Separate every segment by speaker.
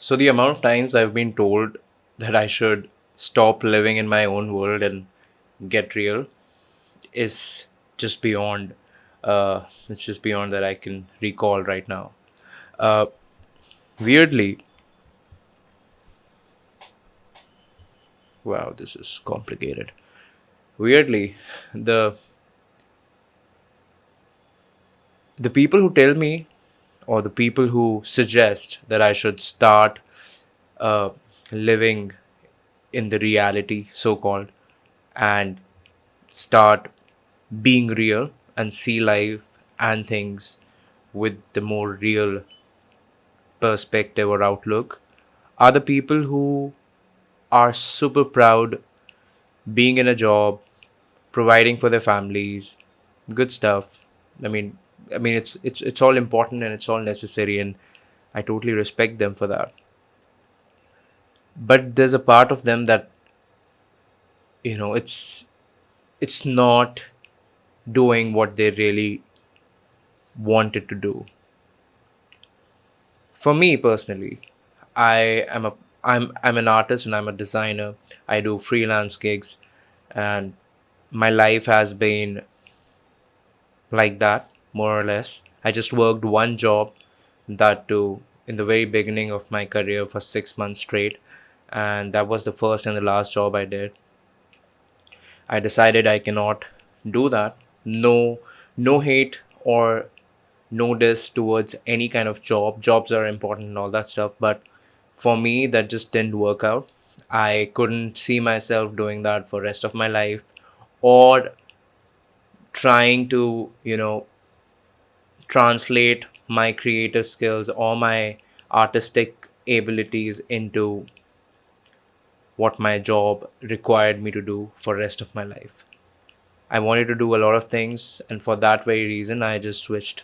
Speaker 1: So the amount of times I've been told that I should stop living in my own world and get real is just beyond. It's just beyond that I can recall right now. Uh, Weirdly, wow, this is complicated. Weirdly, the the people who tell me, or the people who suggest that I should start uh, living in the reality, so called, and start being real and see life and things with the more real perspective or outlook are the people who are super proud being in a job, providing for their families, good stuff. I mean, it's all important and it's all necessary, and I totally respect them for that. But there's a part of them that it's not doing what they really wanted to do. For me personally, I am a I'm an artist and I'm a designer. I do freelance gigs, and my life has been like that, more or less. I just worked one job, that too in the very beginning of my career for 6 months straight, and that was the first and the last job I did. I decided I cannot do that. No, no hate or no diss towards any kind of job. Jobs are important and all that stuff, but for me, that just didn't work out. I couldn't see myself doing that for rest of my life, or trying to translate my creative skills or my artistic abilities into what my job required me to do for rest of my life. I wanted to do a lot of things, and for that very reason, I just switched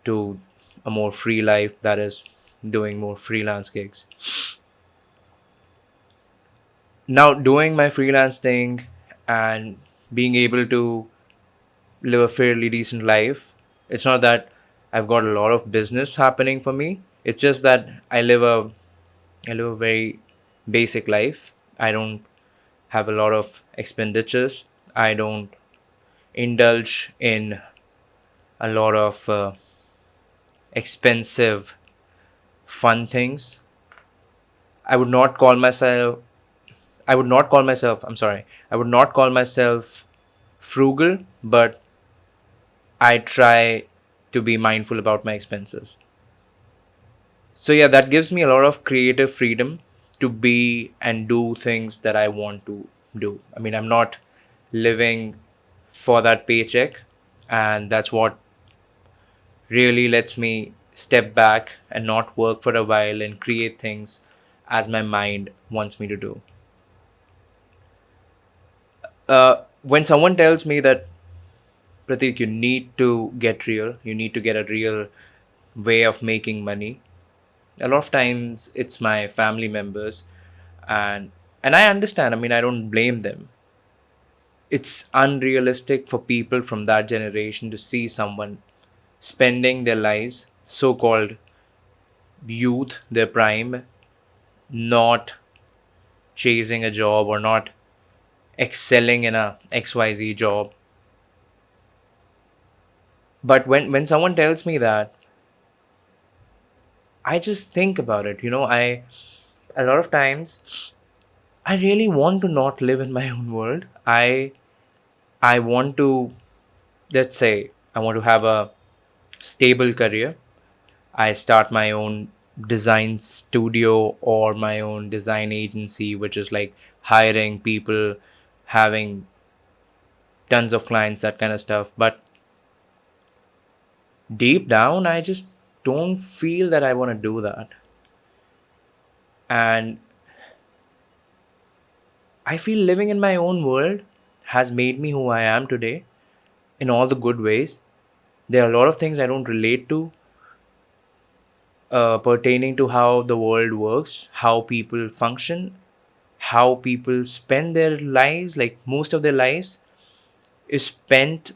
Speaker 1: to a more free life, that is, doing more freelance gigs. Now, doing my freelance thing and being able to live a fairly decent life, it's not that I've got a lot of business happening for me. It's just that I live a very basic life. I don't have a lot of expenditures. I don't indulge in a lot of expensive fun things. I would not call myself I'm sorry. I would not call myself frugal, but I try to be mindful about my expenses. So yeah, that gives me a lot of creative freedom to be and do things that I want to do. I mean, I'm not living for that paycheck, and that's what really lets me step back and not work for a while and create things as my mind wants me to do. When someone tells me that, Pratik, you need to get real, you need to get a real way of making money, a lot of times it's my family members, and I understand. I mean, I don't blame them. It's unrealistic for people from that generation to see someone spending their lives, so called youth, their prime, not chasing a job or not excelling in a XYZ job. But when someone tells me that, I just think about it. I a lot of times I really want to not live in my own world. I want to, let's say, I want to have a stable career. I start my own design studio or my own design agency, which is like hiring people, having tons of clients, that kind of stuff. But deep down, I just don't feel that I want to do that. And I feel living in my own world has made me who I am today in all the good ways. There are a lot of things I don't relate to, pertaining to how the world works, how people function, how people spend their lives. Like most of their lives is spent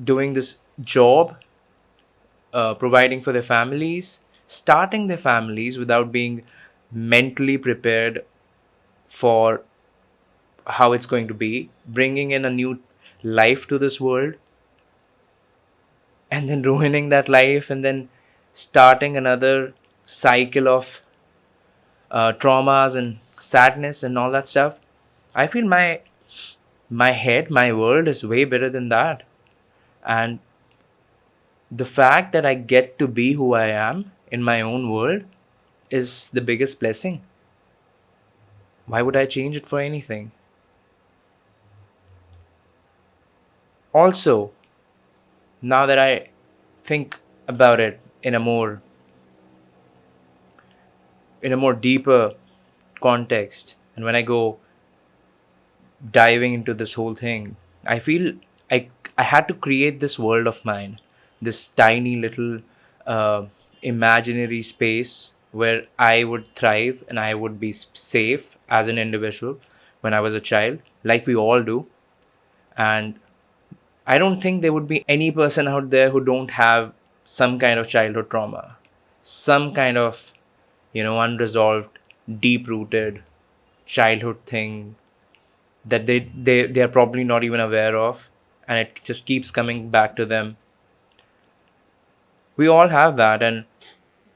Speaker 1: doing this job, providing for their families. starting their families without being mentally prepared for how it's going to be, bringing in a new life to this world, and then ruining that life, and then starting another cycle of traumas and sadness and all that stuff. I feel my head, my world is way better than that. And the fact that I get to be who I am in my own world is the biggest blessing. Why would I change it for anything? Also, now that I think about it in a more deeper context, and when I go diving into this whole thing, I feel I I had to create this world of mine, this tiny little uh, imaginary space where I would thrive and I would be safe as an individual when I was a child, like we all do. And I don't think there would be any person out there who don't have some kind of childhood trauma, some kind of, unresolved, deep rooted childhood thing that they are probably not even aware of, and it just keeps coming back to them. We all have that, and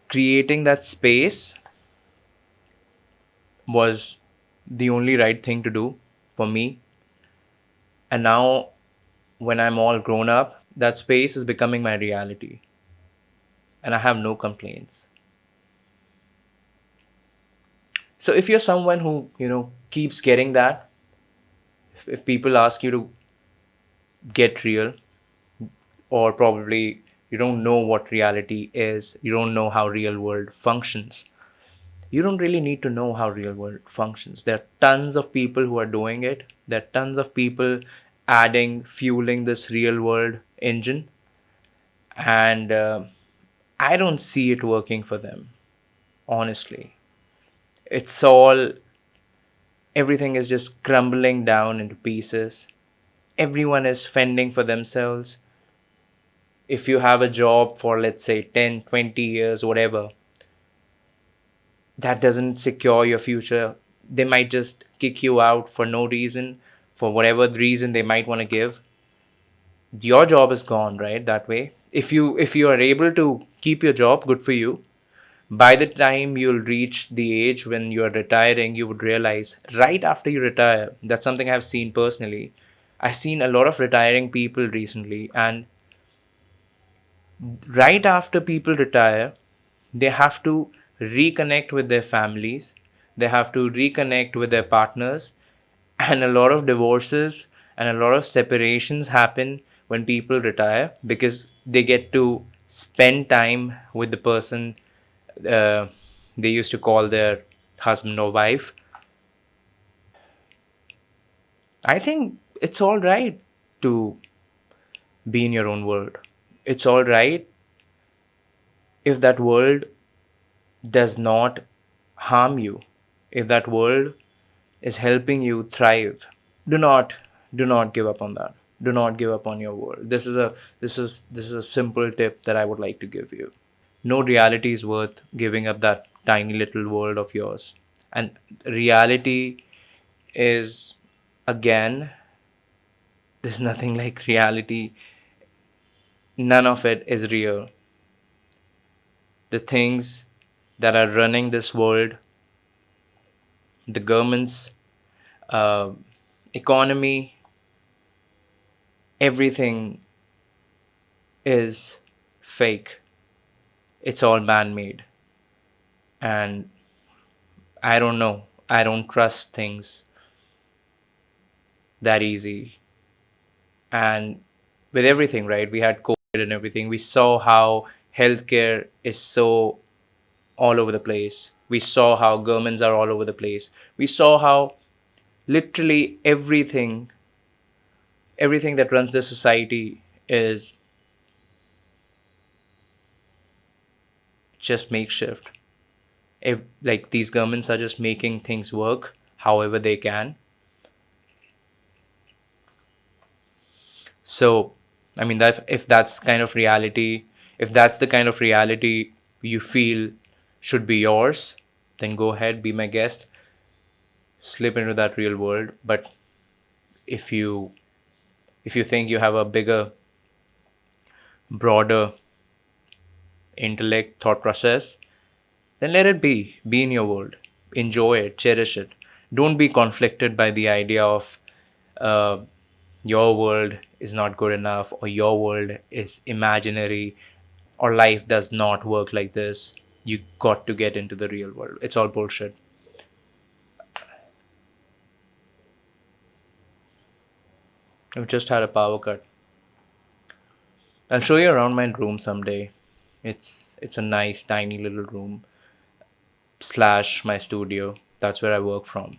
Speaker 1: creating that space was the only right thing to do for me. And now, when I'm all grown up, that space is becoming my reality, and I have no complaints. So if you're someone who, keeps getting that, if people ask you to get real, or probably you don't know what reality is, you don't know how real world functions, you don't really need to know how real world functions. There are tons of people who are doing it. There are tons of people fueling this real world engine, and I don't see it working for them, honestly. It's all, everything is just crumbling down into pieces. Everyone is fending for themselves. If you have a job for, let's say, 10, 20 years, whatever, that doesn't secure your future. They might just kick you out for no reason, for whatever reason they might want to give. Your job is gone, right? That way. If you are able to keep your job, good for you. By the time you'll reach the age when you're retiring, you would realize right after you retire, that's something I've seen personally. I've seen a lot of retiring people recently, and right after people retire, they have to reconnect with their families, they have to reconnect with their partners, and a lot of divorces and a lot of separations happen when people retire because they get to spend time with the person uh, they used to call their husband or wife. I think it's all right to be in your own world. It's all right if that world does not harm you, if that world is helping you thrive. Do not do not give up on that. Do not give up on your world. This is a simple tip that I would like to give you. No reality is worth giving up that tiny little world of yours. And reality is, again, there's nothing like reality. None of it is real. The things that are running this world, the governments, uh, economy, everything is fake. It's all man made. And I don't know. I don't trust things that easy. And with everything, right? We had COVID and everything. We saw how healthcare is so all over the place. We saw how governments are all over the place. We saw how literally everything that runs the society is just makeshift. If like these governments are just making things work however they can. So I mean that if that's kind of reality, if that's the kind of reality you feel should be yours, then go ahead, be my guest, slip into that real world. But if you if you think you have a bigger, broader intellect, thought process, then let it be. Be in your world. Enjoy it, cherish it. Don't be conflicted by the idea of uh, your world is not good enough, or your world is imaginary, or life does not work like this. You got to get into the real world. It's all bullshit. I've just had a power cut. I'll show you around my room someday. It's a nice tiny little room slash my studio. That's where I work from.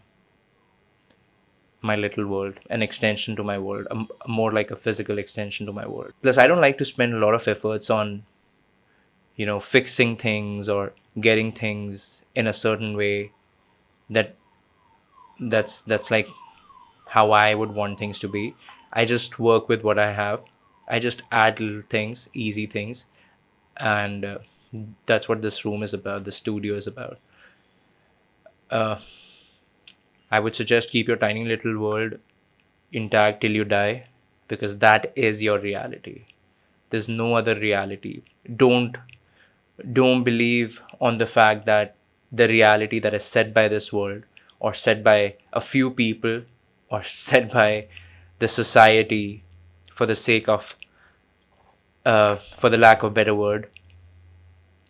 Speaker 1: My little world, an extension to my world, more like a physical extension to my world. Plus, I don't like to spend a lot of efforts on, fixing things or getting things in a certain way that that's like how I would want things to be. I just work with what I have. I just add little things, easy things, and that's what this room is about. The studio is about. Uh, I would suggest keep your tiny little world intact till you die, because that is your reality. There's no other reality. Don't don't believe on the fact that the reality that is set by this world, or set by a few people, or set by the society, for the sake of for the lack of better word,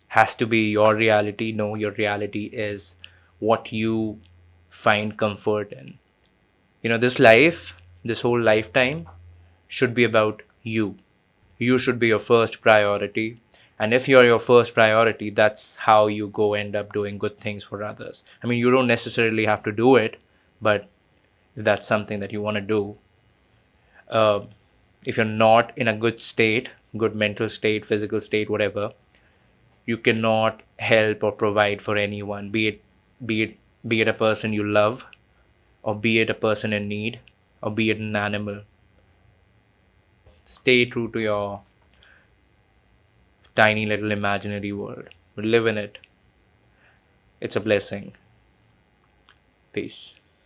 Speaker 1: has to be your reality. No, your reality is what you find comfort in. This life, this whole lifetime should be about you. You should be your first priority. And if you're your first priority, that's how you go end up doing good things for others. I mean, you don't necessarily have to do it, but if that's something that you want to do, uh, if you're not in a good state, good mental state, physical state, whatever, you cannot help or provide for anyone, be it be it a person you love, or be it a person in need, or be it an animal. Stay true to your tiny little imaginary world. Live in it. It's a blessing. Peace.